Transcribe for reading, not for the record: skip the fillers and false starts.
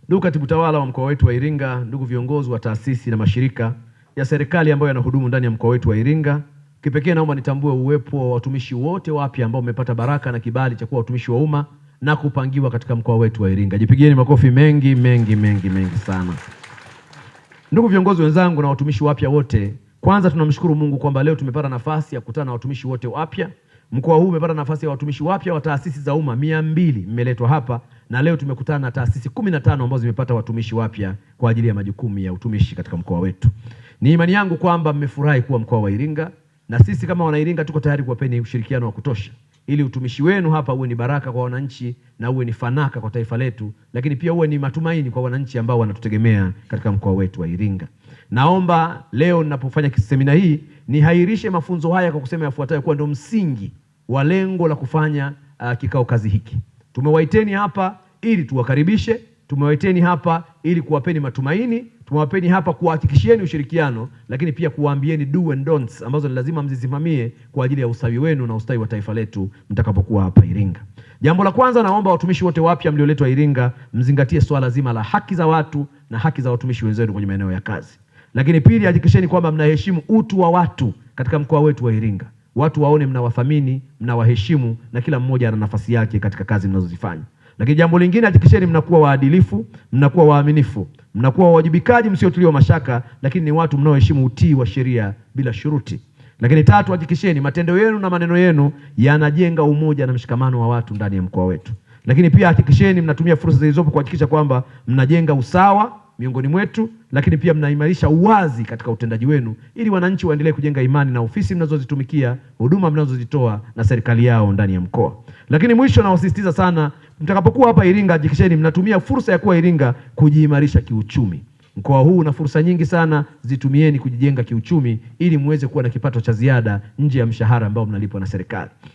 Ndugu katibu tawala wa mkoa wetu wa Iringa, ndugu viongozi wa taasisi na mashirika ya serikali ambayo yanahudumu ndani ya mkoa wetu wa Iringa, kipekee naomba nitambue uwepo wa watumishi wote wapya ambao wamepata baraka na kibali cha kuwa watumishi wa umma na kupangiwa katika mkoa wetu wa Iringa. Jipigieni makofi mengi sana. Ndugu viongozi wenzangu na watumishi wapya wote, kwanza tunamshukuru Mungu kwamba leo tumepata nafasi ya kukutana na watumishi wote wapya. Mkoa huu umepata nafasi ya watumishi wapya wa taasisi za umma 200 mmeletwa hapa, na leo tumekutana na taasisi 15 ambazo zimepata watumishi wapya kwa ajili ya majukumu ya utumishi katika mkoa wetu. Ni imani yangu kwamba mmefurahi kuwa mkoa wa Iringa, na sisi kama wana Iringa tuko tayari kuwapeni ushirikiano wa kutosha ili utumishi wenu hapa uwe ni baraka kwa wananchi na uwe ni fanaka kwa taifa letu, lakini pia uwe ni matumaini kwa wananchi ambao wanatutegemea katika mkoa wetu wa Iringa. Naomba leo ninapofanya semina hii nihairishe mafunzo haya kwa kusema yafuatayo kuwa ndio msingi wa lengo la kufanya kikao kazi hiki. Tumewaiteni hapa ili tuwakaribishe, tumewaiteni hapa ili kuwapeni matumaini, tumewapeni hapa kuhakikishieni ushirikiano, lakini pia kuwaambieni do and don'ts ambazo ni lazima mzisimamie kwa ajili ya ustawi wenu na ustawi wa taifa letu mtakapokuwa hapa Iringa. Jambo la kwanza, naomba watumishi wote wapya mlioletwa Iringa mzingatie swala zima la haki za watu na haki za watumishi wenzenu kwenye maeneo ya kazi. Lakini pili, hakikisheni kwamba mnaheshimu utu wa watu katika mkoa wetu wa Iringa. Watu waone mnawathamini, mnawaheshimu na kila mmoja ana nafasi yake katika kazi mnazozifanya. Lakini jambo lingine, hakikisheni mnakuwa waadilifu, mnakuwa waaminifu, mnakuwa wawajibikaji msiotiliwa mashaka, lakini ni watu mnaoheshimu utii wa sheria bila shuruti. Lakini tatu, hakikisheni matendo yenu na maneno yenu yanajenga umoja na mshikamano wa watu ndani ya mkoa wetu. Lakini pia hakikisheni mnatumia fursa zilizopo kuhakikisha kwamba mnajenga usawa miongoni mwetu, lakini pia mnaimarisha uwazi katika utendaji wenu ili wananchi waendelee kujenga imani na ofisi mnazozitumikia, huduma mnazozitoa na serikali yao ndani ya mkoa. Lakini mwisho, nawasisitiza sana mtakapokuwa hapa Iringa, hakikisheni mnatumia fursa ya kuwa Iringa kujiimarisha kiuchumi. Mkoa huu una fursa nyingi sana, zitumieni kujijenga kiuchumi ili muweze kuwa na kipato cha ziada nje ya mshahara ambao mnalipwa na serikali.